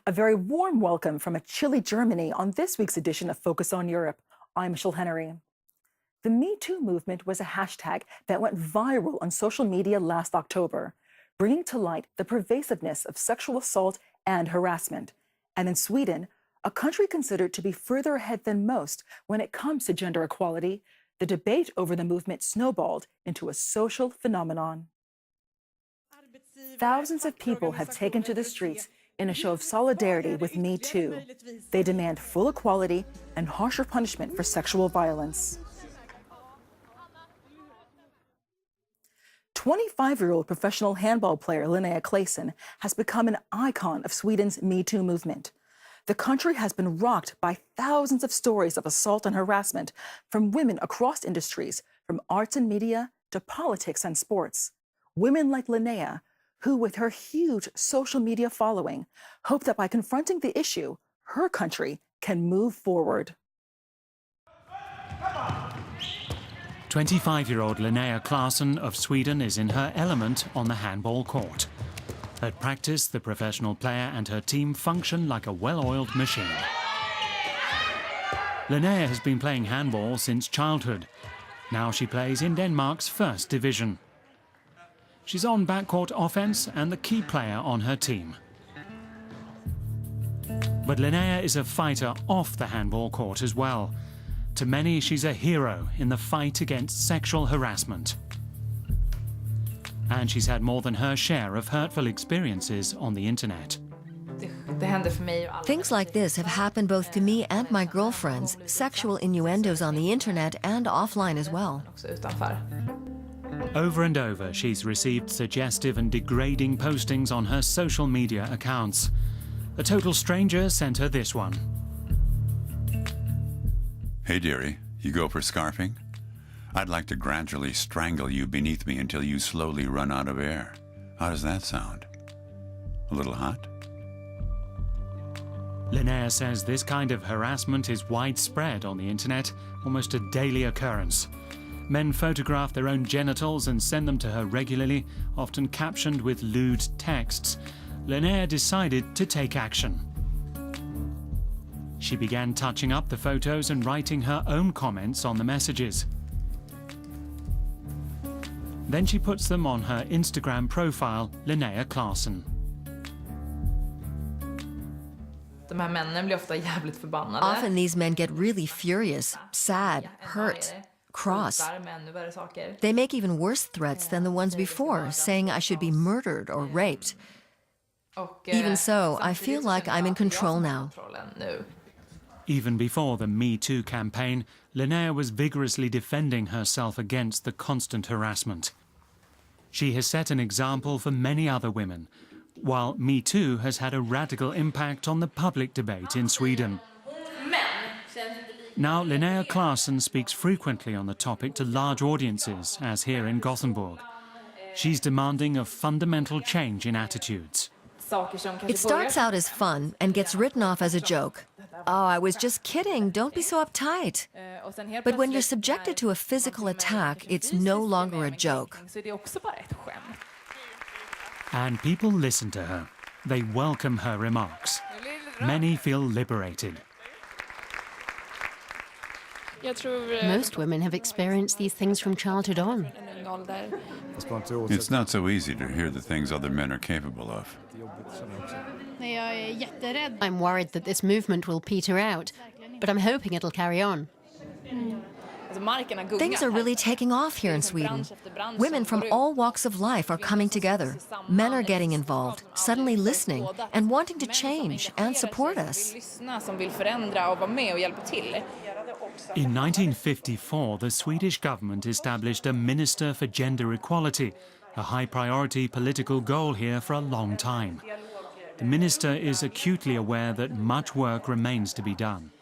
A very warm welcome from a chilly Germany on this week's edition of Focus on Europe. I'm Michelle Henery. The Me Too movement was a hashtag that went viral on social media last October, bringing to light the pervasiveness of sexual assault and harassment. And in Sweden, a country considered to be further ahead than most when it comes to gender equality, the debate over the movement snowballed into a social phenomenon. Thousands of people have taken to the streets in a show of solidarity with Me Too. They demand full equality and harsher punishment for sexual violence. 25-year-old professional handball player Linnea Claeson has become an icon of Sweden's Me Too movement. The country has been rocked by thousands of stories of assault and harassment from women across industries, from arts and media to politics and sports. Women like Linnea, who, with her huge social media following, hope that by confronting the issue, her country can move forward. 25-year-old Linnea Claeson of Sweden is in her element on the handball court. At practice, the professional player and her team function like a well-oiled machine. Linnea has been playing handball since childhood. Now she plays in Denmark's first division. She's on backcourt offense and the key player on her team. But Linnea is a fighter off the handball court as well. To many, she's a hero in the fight against sexual harassment. And she's had more than her share of hurtful experiences on the internet. Things like this have happened both to me and my girlfriends, sexual innuendos on the internet and offline as well. Over and over, she's received suggestive and degrading postings on her social media accounts. A total stranger sent her this one. Hey dearie, you go for scarfing? I'd like to gradually strangle you beneath me until you slowly run out of air. How does that sound? A little hot? Linnea says this kind of harassment is widespread on the internet, almost a daily occurrence. Men photograph their own genitals and send them to her regularly, often captioned with lewd texts. Linnea decided to take action. She began touching up the photos and writing her own comments on the messages. Then she puts them on her Instagram profile, Linnea Claeson. Often these men get really furious, sad, hurt, cross. They make even worse threats than the ones before, saying I should be murdered or raped. Even so, I feel like I'm in control now. Even before the Me Too campaign, Linnea was vigorously defending herself against the constant harassment. She has set an example for many other women, while Me Too has had a radical impact on the public debate in Sweden. Now, Linnea Claeson speaks frequently on the topic to large audiences, as here in Gothenburg. She's demanding a fundamental change in attitudes. It starts out as fun and gets written off as a joke. Oh, I was just kidding, don't be so uptight. But when you're subjected to a physical attack, it's no longer a joke. And people listen to her. They welcome her remarks. Many feel liberated. Most women have experienced these things from childhood on. It's not so easy to hear the things other men are capable of. I'm worried that this movement will peter out, but I'm hoping it'll carry on. Things are really taking off here in Sweden. Women from all walks of life are coming together. Men are getting involved, suddenly listening and wanting to change and support us. In 1954, the Swedish government established a Minister for Gender Equality, a high-priority political goal here for a long time. The minister is acutely aware that much work remains to be done.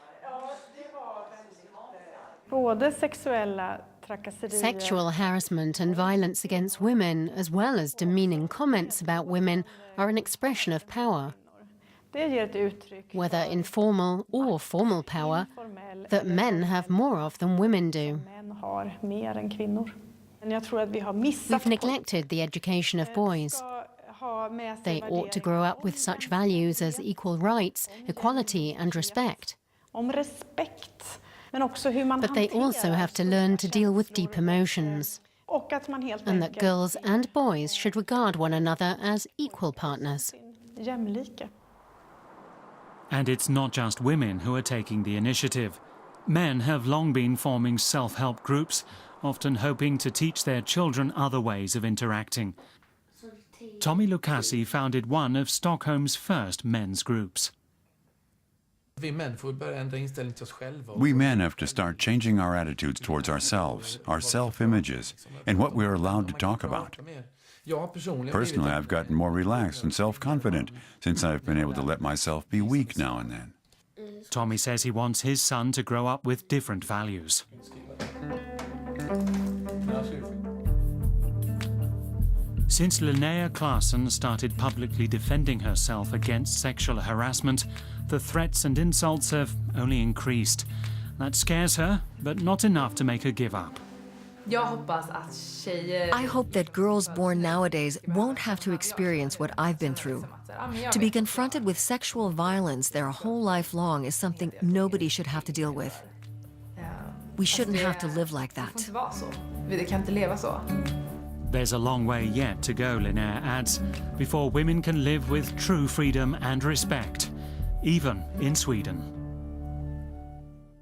Sexual harassment and violence against women, as well as demeaning comments about women, are an expression of power. Whether informal or formal power, that men have more of than women do. We've neglected the education of boys. They ought to grow up with such values as equal rights, equality and respect. But they also have to learn to deal with deep emotions, and that girls and boys should regard one another as equal partners. And it's not just women who are taking the initiative. Men have long been forming self-help groups, often hoping to teach their children other ways of interacting. Tommy Lucasi founded one of Stockholm's first men's groups. We men have to start changing our attitudes towards ourselves, our self-images, and what we're allowed to talk about. Personally, I've gotten more relaxed and self-confident since I've been able to let myself be weak now and then. Tommy says he wants his son to grow up with different values. Since Linnea Claeson started publicly defending herself against sexual harassment, the threats and insults have only increased. That scares her, but not enough to make her give up. I hope that girls born nowadays won't have to experience what I've been through. To be confronted with sexual violence their whole life long is something nobody should have to deal with. We shouldn't have to live like that. There's a long way yet to go, Linnea adds, before women can live with true freedom and respect, even in Sweden.